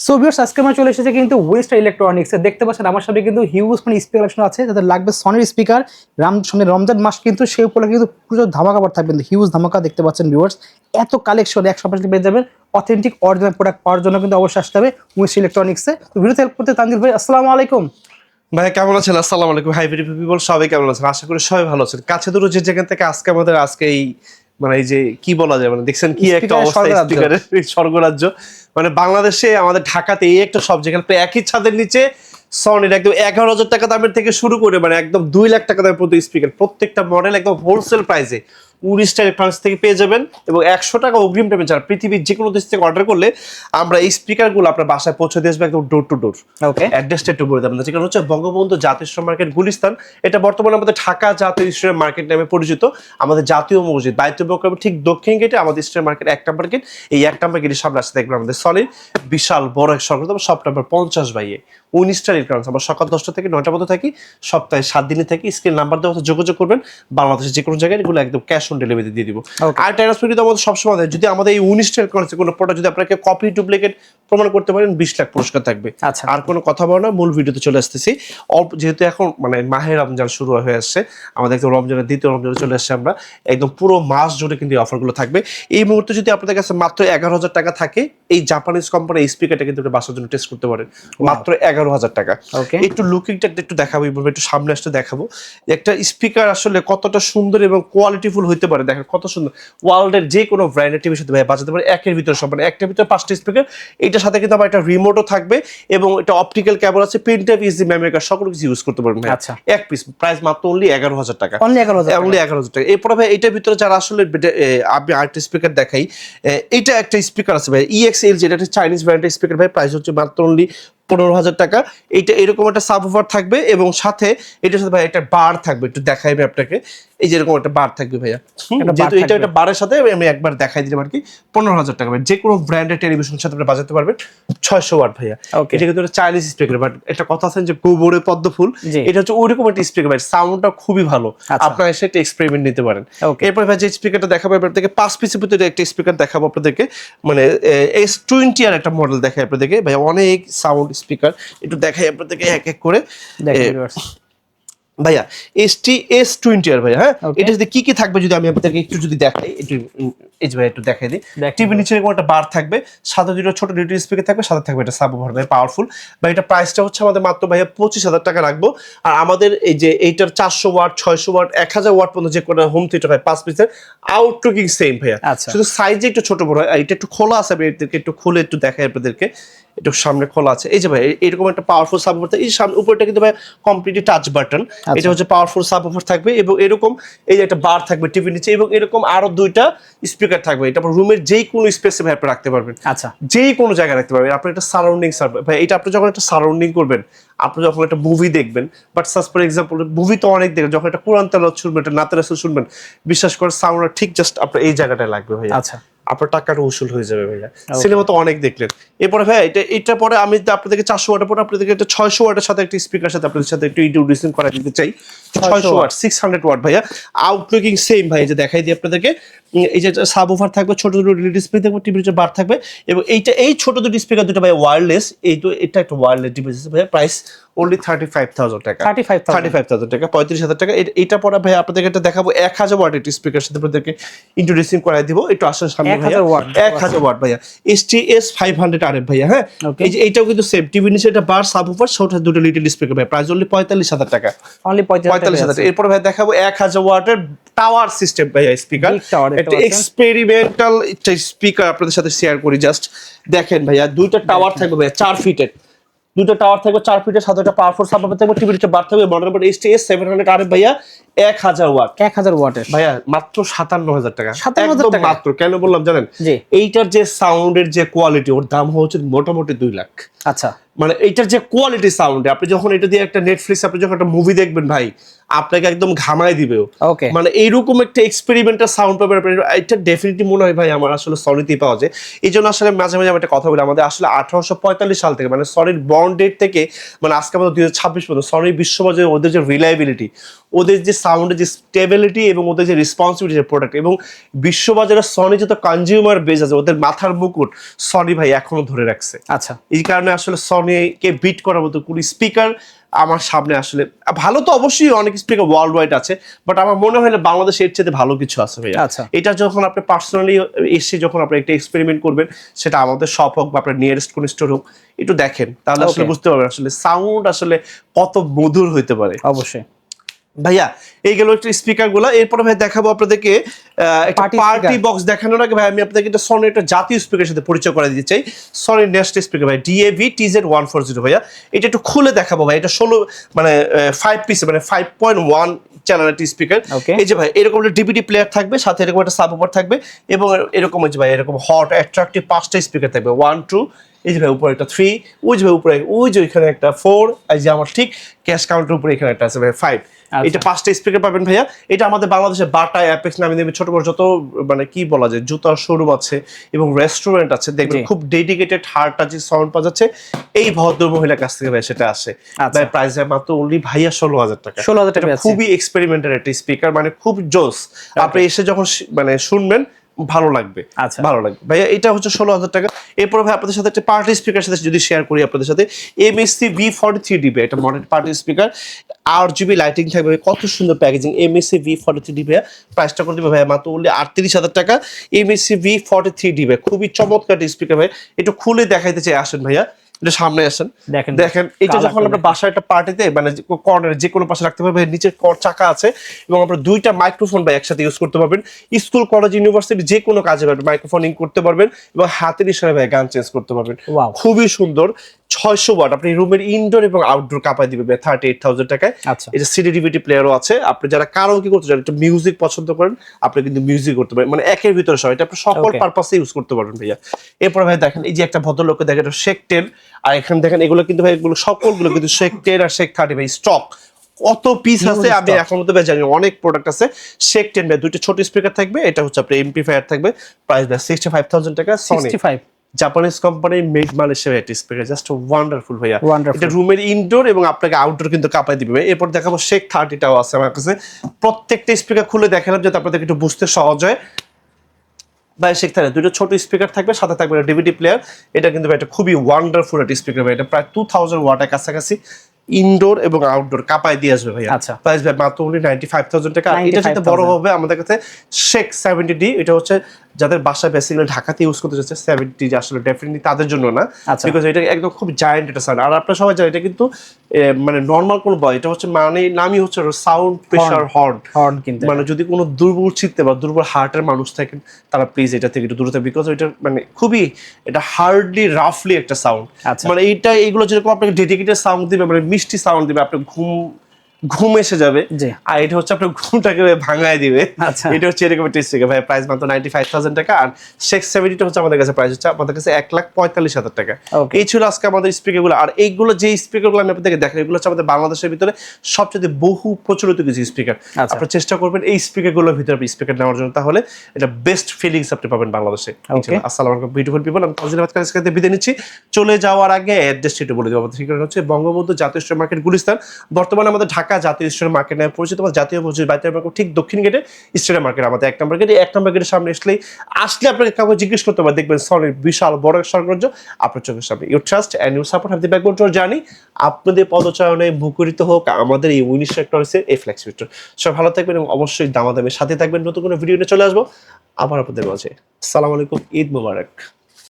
So viewers আজকে আমরা চলে এসেছি কিন্তু ওয়েস্টার ইলেকট্রনিক্স এ দেখতে পাচ্ছেন আমার সামনে কিন্তু হিউজ মানে স্পিকার কালেকশন আছে যাদের লাগবে সনির স্পিকার সামনে রমজান মাস কিন্তু সেই উপলক্ষে কিন্তু পুরো ধামাকা অফার থাকবে হিউজ ধামাকা দেখতে পাচ্ছেন ভিউয়ার্স এত কালেকশন 100% পেয়ে যাবেন অথেন্টিক অরিজিনাল প্রোডাক্ট পাওয়ার জন্য কিন্তু অবশ্যই আসতে হবে ওয়েস্টার ইলেকট্রনিক্স এ তো ভিডিওতে হেল্প করতে তানজিল ভাই আসসালামু আলাইকুম ভাই কেমন আছেন? আসসালামু আলাইকুম। হাই ভিডিও পিপল, সবাই কেমন আছেন? আশা করি সবাই ভালো আছেন। কাছে দূরে যে যেখান থেকে আজকে এই মানে এই যে কি বলা যায় মানে দেখছেন কি একটা অবস্থা স্পিকারের স্বর্গরাজ্য মানে বাংলাদেশে আমাদের ঢাকাতে এই একটা সব যেখানে প্রায় একই ছাদের নিচে সনির একদম 11,000 টাকা দামের থেকে শুরু করে মানে একদম 2 লাখ টাকা দামের প্রতি স্পিকার প্রত্যেকটা মডেল একদম হোলসেল প্রাইসে উড়িষ্যার ফ্রান্স থেকে পেয়ে যাবেন এবং 100 টাকা অগ্রিম পেমেন্ট ছাড়া পৃথিবীর যে কোনো দেশ থেকে অর্ডার করলে আমরা এই স্পিকারগুলো আপনার বাসায় পৌঁছে দিয়ে আসবো একদম ডোর টু ডোর। ওকে অ্যাড্রেসটা একটু বলে দেবেন। যেখানে হচ্ছে বঙ্গবন্ধু জাতীয় মার্কেট গুলিস্তান, এটা বর্তমানে আমাদের ঢাকা জাতীয় স্টেডিয়াম মার্কেট নামে পরিচিত। আমাদের জাতীয় মসজিদ দায়িত্ব ঠিক দক্ষিণ গেটে আমাদের স্টেডিয়াম মার্কেট 1 নম্বর গেট। এই 1 নম্বর গেটের সামনে আসতে দেখবেন আমাদের সলিড বিশাল বড় এক সরকার সব নম্বর 50/এ 19টা রিফারেন্স। আমরা সকাল 10টা থেকে 9টা পর্যন্ত থাকি, সপ্তাহে 7 দিনে থাকি। স্ক্রিন নাম্বার দেওয়া যোগাযোগ করবেন, বাংলাদেশের যে কোনো জায়গায় এগুলো একদম ক্যাশ অন ডেলিভারি দিয়ে দিব। আর ট্রান্সফার আমাদের সবসময় দেয়। যদি আমাদের এই 19টা রিফারেন্সে কোনো প্রোডাক্ট যদি আপনাকে কপি ডুপ্লিকেট প্রমাণ করতে পারেন 20 লাখ পুরস্কার থাকবে। আচ্ছা আর কোনো কথা বলো না, মূল ভিডিওতে চলে আসতেছি। যেহেতু এখন মানে মাহে রমজান শুরু হয়ে আসছে, আমাদের একদম রমজানের দ্বিতীয় রমজানে চলে আসছে, আমরা একদম পুরো মাস জুড়ে কিন্তু এই অফারগুলো থাকবে। এই মুহূর্তে যদি আপনাদের কাছে মাত্র 11,000 টাকা থাকে, এই জাপানিজ কোম্পানি এই স্পিকারটা কিন্তু বাসার জন্য টেস্ট করতে পারেন মাত্র 11,000 টাকা। একটু লুকিংটা একটু দেখাবো, একটু সামনে আসতে দেখাবো একটা স্পিকার আসলে কতটা সুন্দর এবং কোয়ালিটিফুল হইতে পারে। দেখেন কত সুন্দর, ওয়ার্ল্ডের যে কোনো ব্র্যান্ডের টিভির সাথে বাজাতে পারে একের ভিতরে সব, মানে একটার ভিতরে 5টা স্পিকার। এইটার সাথে কিন্তু আবার একটা রিমোটও থাকবে এবং এটা অপটিক্যাল কেবল আছে, pen type easy memory card সকল কিছু ইউজ করতে পারবেন। আচ্ছা এক পিস প্রাইস মাত্র অনলি 11,000 টাকা। অনলি 11,000 টাকা। এরপরে ভাই এটার ভিতরে যারা আসলে আমি আরেকটা স্পিকার দেখাই, এইটা একটা স্পিকার আছে ভাই EXL, যেটা একটা চাইনিজ ব্র্যান্ডের স্পিকার ভাই, প্রাইস হচ্ছে মাত্র অনলি 15,000 টাকা। এইটা এরকম একটা সাবওুফার থাকবে এবং সাথে এটার সাথে ভাই একটা বার থাকবে, একটু দেখাই আমি আপনাকে। এই যে এরকম একটা বার থাকবে ভাইয়া, যেহেতু এটা একটা বারের সাথে আমি একবার দেখাই দিলাম আর কি। 15,000 টাকা ভাই, যে কোনো ব্র্যান্ডের টেলিভিশনের সাথে আপনি বাজাতে পারবেন। 600 ওয়াট ভাইয়া। এটা কিন্তু একটা চাইনিজ স্পিকার, বাট একটা কথা আছে যে গোবরে পদ্ম ফুল, এটা হচ্ছে ওইরকম একটা স্পিকার ভাই, সাউন্ডটা খুবই ভালো। আপনারা এসে একটা এক্সপেরিমেন্ট নিতে পারেন। এরপর ভাই যে স্পিকারটা দেখাবো আপনাদেরকে 5 পিসের ভিতরে একটা স্পিকার দেখাবো আপনাদেরকে, মানে S20 আর একটা মডেল দেখাই আপনাদেরকে ভাই, অনেক সাউন্ড স্পিকার একটু দেখাই আপনাদেরকে এক এক করে ভাইয়া। S20 আর ভাইয়া, হ্যাঁ এটা যদি কি কি থাকবে যদি আমি আপনাদেরকে একটু যদি দেখাই, একটু এই যে ভাই একটু দেখাই দিই। টিভি নিচে এরকম একটা বার থাকবে, সাথে দুটো ছোট ডিউটি স্পিকার থাকবে, সাথে থাকবে এটা সাবওুফার ভাই, পাওয়ারফুল ভাই। এটা প্রাইসটা হচ্ছে আমাদের মাত্র ভাইয়া 25,000 টাকা রাখবো। আর আমাদের এই যে এইটার 400 ওয়াট 600 ওয়াট 1000 ওয়াট পর্যন্ত যে কোনো হোম থিয়েটার ভাই 5 পিসের আউটলুকিং সেম ভাইয়া, শুধু সাইজে একটু ছোট বড় হয়। এটা একটু খোলা আছে, আমি এদেরকে একটু খুলে একটু দেখাই আপনাদেরকে। একটু সামনে খোলা আছে, এই যে ভাই এরকম একটা পাওয়ারফুল সাবওুফার। এই সামনে উপরটা কিন্তু ভাই কমপ্লিটলি টাচ বাটন। এটা হচ্ছে পাওয়ারফুল সাবওুফার থাকবে এবং এরকম এই যে একটা বার থাকবে টিভির নিচে এবং এরকম আরো 2টা স্পিকার থাকবে। এটা রুমের যেই কোনো স্পেসে ভাই আপনি রাখতে পারবেন। আচ্ছা, যেই কোনো জায়গায় রাখতে পারবেন। আপনি একটা সারাউন্ডিং ভাই, এটা আপনি যখন একটা সারাউন্ডিং করবেন, আপনি যখন একটা মুভি দেখবেন, বাট সাজ ফর এক্সাম্পল মুভি তো অনেক দেখবেন, যখন একটা কোরআন তেলাওয়াত শুনবেন, একটা নাতে রাসূল শুনবেন, বিশ্বাস করে সাউন্ডটা ঠিক জাস্ট আপনার এই জায়গাটায় লাগবে ভাই। আচ্ছা, আপনার টাকাটা উসুল হয়ে যাবে ভাইয়া। সিনেমা তো অনেক দেখলেন। এরপরে ভাই এটা পরে আমি আপনাদেরকে 400 ওয়াটের পরে আপনাদেরকে একটা 600 ওয়াটের সাথে একটা স্পিকার সাথে আপনাদের সাথে একটু ইন্ট্রোডিউসিং করা দিতে চাই। 600 ওয়াট 600 ওয়াট ভাইয়া, আউটলুকিং সেম ভাই। যে দেখাই দিই আপনাদেরকে, এই যে সাবওুফার থাকবে, ছোট দুটো এলইডি স্পিকার থাকবে, টিভির যে বার থাকবে এবং এই ছোট দুটো স্পিকার দুটো ভাই ওয়্যারলেস। এটা একটা ওয়্যারলেস ডিভাইস ভাই, প্রাইস অনলি 35,000 টাকা। 35,000 টাকা, 35,000 টাকা। এটা পরে ভাই আপনাদেরকে একটা দেখাবো 1000 ওয়াটের স্পিকার সাথে আপনাদেরকে ইন্ট্রোডিউসিং করাই দিব। একটু আসেন সামনে ভাইয়া। 1000 ওয়াট ভাইয়া, STS 500 RF ভাইয়া। হ্যাঁ এই যে এইটাও কিন্তু সেম, টিভির নিচে এটা বার সাবওুফার, ছোট দুটো লিটল স্পিকার ভাই, প্রাইস অনলি 45,000 টাকা। অনলি 45,000 টাকা। এরপর ভাই দেখাবো 1000 ওয়াটের টাওয়ার সিস্টেম ভাইয়া স্পিকার, একটা এক্সপেরিমেন্টাল স্পিকার আপনাদের সাথে শেয়ার করি। জাস্ট দেখেন ভাইয়া, 2টা টাওয়ার থাকবে ভাইয়া 4 ফিটের, 2টা টাওয়ার থাকবে 4 ফিটের, সাথে একটা পাওয়ারফুল সাবওুফার থাকবে, টিভির নিচে বার থাকবে, মডেল নাম্বার STS 700 RF ভাইয়া, 1000 ওয়াট। 1000 ওয়াটের ভাইয়া মাত্র 57,000 টাকা। 57,000 টাকা মাত্র। কেন বললাম জানেন? এইটার যে সাউন্ডের যে কোয়ালিটি, ওর দাম হচ্ছে মোটামুটি 2 লাখ। আচ্ছা, মানে এইটার যে কোয়ালিটি সাউন্ড, আপনি যখন এটা দিয়ে একটা নেটফ্লিক্স আপনি যখন একটা মুভি দেখবেন ভাই, আপনাকে একদম ঘামায় দিবে। ওকে, মানে এইরকম একটা এক্সপেরিমেন্টাল সাউন্ড পাবেন আপনি। এটা ডেফিনেটলি মনে হয় ভাই আমার আসলে সনিতেই পাওয়া যায়। এই জন্য আসলে মাঝে মাঝে আমি একটা কথা বলি, আমাদের আসলে 1845 সাল থেকে মানে সনির বর্ন ডেট থেকে মানে আজকে আমাদের 2026 পর্যন্ত সনির বিশ্ববাজারে ওদের যে রিলায়েবিলিটি, ওদের যে সাউন্ডের যে স্টেবিলিটি এবং ওদের যে রেসপন্সিবিলিটি যে প্রোডাক্ট, এবং বিশ্ববাজারে সনি যত কনজিউমার বেস আছে ওদের মাথার মুকুট সনি ভাই এখনো ধরে রাখছে। আচ্ছা, এই কারণে আসলে সনিকে বিট করার মতো কোন স্পিকার আমার সামনে আসলে ভালো তো অবশ্যই অনেক স্পিকার ওয়ার্ল্ড ওয়াইড আছে, বাট আমার মনে হয় না বাংলাদেশে এর চেয়ে ভালো কিছু আছে ভাইয়া। আচ্ছা, এটা যখন আপনি পার্সোনালি এসে যখন আপনি একটা এক্সপেরিমেন্ট করবেন, সেটা আমাদের শপ হোক বা আপনার নিয়ারেস্ট কোন স্টোর হোক, একটু দেখেন তাহলে আসলে বুঝতে পারবেন আসলে সাউন্ড আসলে কত মধুর হইতে পারে। অবশ্যই ভাইয়া এই গেল একটা স্পিকার গুলা। এরপরে ভাই দেখাবো আপনাদেরকে একটা পার্টি বক্স দেখানোর আগে ভাই আমি আপনাদেরকে একটা সনির একটা জাতীয় স্পিকারের সাথে পরিচয় করে দিতে চাই। সনির নেক্সট স্পিকার ভাই DAV TZ140 ভাইয়া। এটা একটু খুলে দেখাবো ভাই। এটা 16 মানে 5 পিস মানে 5.1 চ্যানেল একটা স্পিকার। এই যে ভাই এরকম একটা ডিভিডি প্লেয়ার থাকবে, সাথে এরকম একটা সাবওুফার থাকবে, এবং এরকম হচ্ছে ভাই এরকম হট অ্যাট্রাকটিভ 5টা স্পিকার থাকবে। 1 2, এই যে ভাই উপরে একটা 3, ওই যে ভাই উপরে ওই যে এখানে একটা 4, এই যে আমার ঠিক ক্যাশ কাউন্টার উপরে এখানে একটা আছে ভাই 5। এটা 5টা স্পিকার পাবেন ভাইয়া। এটা আমাদের বাংলাদেশে বাটা, অ্যাপেক্স নামে দেবে ছোট বড় যত মানে কি বলা যায় জুতার শোরুম আছে এবং রেস্টুরেন্ট আছে, দেখবেন খুব ডেডিকেটেড হার্ড টাচ সাউন্ড পাওয়া যাচ্ছে। এই ভদ্র মহিলার কাছ থেকে ভাই সেটা আসে। ভাই প্রাইস মাত্র অনলি ভাইয়া 16,000 টাকা। 16,000 টাকা। খুবই এক্সপেরিমেন্টাল একটা স্পিকার, মানে খুব জোস। আপনি এসে যখন মানে শুনবেন ভালো লাগবে, ভালো লাগবে ভাইয়া। এটা হচ্ছে 16,000 টাকা। এরপর ভাই আপনাদের সাথে একটা পার্টি স্পিকার সাথে যদি শেয়ার করি আপনাদের সাথে, MSC V43DB, এটা model party speaker, RGB lighting থাকবে, কত সুন্দর প্যাকেজিং। MSC V43DB প্রাইসটা করে দিবে ভাইয়া মাত্র only 38,000 টাকা। MSC V43DB খুবই চমৎকার স্পিকার ভাই। একটু খুলে দেখাইতে চাই, আসেন ভাইয়া এটা সামনে আসেন, দেখেন এটা যখন আমরা বাসায় একটা পার্টিতে মানে কর্নারে যে কোনো পাশে রাখতে পারবেন, নিচে চাকা আছে এবং আমরা দুইটা মাইক্রোফোন বা একসাথে ইউজ করতে পারবেন। স্কুল কলেজ ইউনিভার্সিটি যে কোনো কাজে মাইক্রোফোন ইন করতে পারবেন এবং হাতের ইশারায় ভাই গান চেঞ্জ করতে পারবেন। খুবই সুন্দর। 600 ওয়াট, আপনি রুমের ইনডোর এবং আউটডোর কাপাই দিবে 38,000 টাকায়। এটা সিডি ডিভিডি প্লেয়ারও আছে। আপনি যারা কারাওকে করতে চান, একটু মিউজিক পছন্দ করেন, আপনি কিন্তু মিউজিক করতে পারেন, মানে একের ভিতরে সব। এটা আপনি সকল পারপাসে ইউজ করতে পারবেন ভাইয়া। এরপর ভাই দেখেন এই যে একটা ভদ্রলোককে দেখেন, এটা শেক 10, আর এখানে দেখেন এগুলো কিন্তু ভাই এগুলো সকলগুলো কিন্তু শেক 10 আর শেক 30 ভাই স্টক। কত পিস আছে আমি এখন মতো ভাই জানি, অনেক প্রোডাক্ট আছে। শেক 10 ভাই দুইটা ছোট স্পিকার থাকবে, এটা হচ্ছে আপনার এমপ্লিফায়ার থাকবে, প্রাইস ভাই 65,000 টাকা। Sony Japanese company made Malaysia একটা স্পিকার, জাস্ট ওয়ান্ডারফুল ভাইয়া। এটা রুমের ইনডোর এবং আপনাকে আউটডোর কিন্তু কাঁপাই দিবে। এরপর দেখাবো শেক 30টাও আছে আমার কাছে। প্রত্যেকটা স্পিকার খুলে দেখালাম যাতে আপনাদের একটু বুঝতে সহজ হয়। ভাই শেখ 30 দুটো ছোট স্পিকার থাকবে, সাথে থাকবে ডিভিডি প্লেয়ার। এটা কিন্তু ভাই এটা খুবই ওয়ান্ডারফুল একটা স্পিকার ভাই। এটা প্রায় 2000 ওয়াটের কাছাকাছি ইনডোর এবং আউটডোর কাপাই দিয়ে আসবে ভাইয়া। প্রাইস ভাই মাত্র 95,000 টাকা। এটা যেটা বড় হবে আমাদের কাছে শেক 70D, এটা হচ্ছে যাদের বাসায় বেসিক্যালি ঢাকাতে ইউজ করতে যাচ্ছে 70 আসলে ডেফিনেটলি তাদের জন্য না, বিকজ এটা একদম খুব জায়ান্ট একটা সাউন্ড। আর আপনারা সবাই জানেন এটা কিন্তু মানে নরমাল কোন বয়, এটা হচ্ছে মানে নামই হচ্ছে সাউন্ড প্রেসার হর্ন। মানে যদি কোনো দুর্বল চিত্তে বা দুর্বল হার্টের মানুষ থাকেন তারা প্লিজ এটা থেকে একটু দূরে থাকবে, বিকজ এটা মানে খুবই এটা হার্ডলি রাফলি একটা সাউন্ড। মানে এইগুলো যেরকম আপনাকে ডেডিকেটেড সাউন্ড দিবে, মানে মিষ্টি সাউন্ড দিবে, আপনার ঘুম এসে যাবে, আর এটা হচ্ছে আপনার ঘুমটাকে ভাঙায় দিবে। এটা হচ্ছে এরকম একটা স্পিকার ভাই, প্রাইস মাত্র 95,000 টাকা। আর শেক 70টা হচ্ছে আমাদের কাছে প্রাইস হচ্ছে আমাদের কাছে 1,45,000 টাকা। এই ছিল আজকে আমাদের স্পিকারগুলো। আর এইগুলো যে স্পিকারগুলো আমি আপনাদেরকে দেখাই, এগুলো হচ্ছে আমাদের বাংলাদেশের ভিতরে সবচেয়ে বহু প্রচলিত কিছু স্পিকার। আপনারা চেষ্টা করবেন এই স্পিকারগুলোর ভিতরে আপনি স্পিকার নেওয়ার জন্য, তাহলে এটা বেস্ট ফিলিংস আপনি পাবেন বাংলাদেশে। আসসালামু আলাইকুম বিউটিফুল পিপল, আমি তাজিল আহমেদ কাছে বিদায় নিচ্ছি। চলে যাওয়ার আগে অ্যাড্রেসটা একটু বলে দেবো। আমাদের ঠিকানা হচ্ছে বঙ্গবন্ধু জাতীয় স্টোর মার্কেট, গুলিস্তান। বর্তমানে আমাদের ঢাকা জাতীয় স্টোর মার্কেট নামে পরিচিত। জাতীয় মসজিদ বাইতুল মার্কেট ঠিক দক্ষিণ গেটে স্টেডিয়াম মার্কেট আমাদের 1 নম্বর গেটে। 1 নম্বর গেটের সামনে আসলে আপনাকে কাউকে জিজ্ঞেস করতে পারে, দেখবেন সনির বিশাল বড় সাম্রাজ্য আপনার চোখের সামনে। You trust and you support have the backbone to journey. আপনাদের পদচারণে মুখরিত হোক আমাদের এই উইনিশ সেক্টরসের এই ফ্লেক্স ভিক্টর। সবাই ভালো থাকবেন এবং অবশ্যই দামাদামের সাথে থাকবেন। নতুন কোনো ভিডিও নিয়ে চলে আসবো আবার আপনাদের মাঝে। আসসালামু আলাইকুম, ঈদ মোবারক।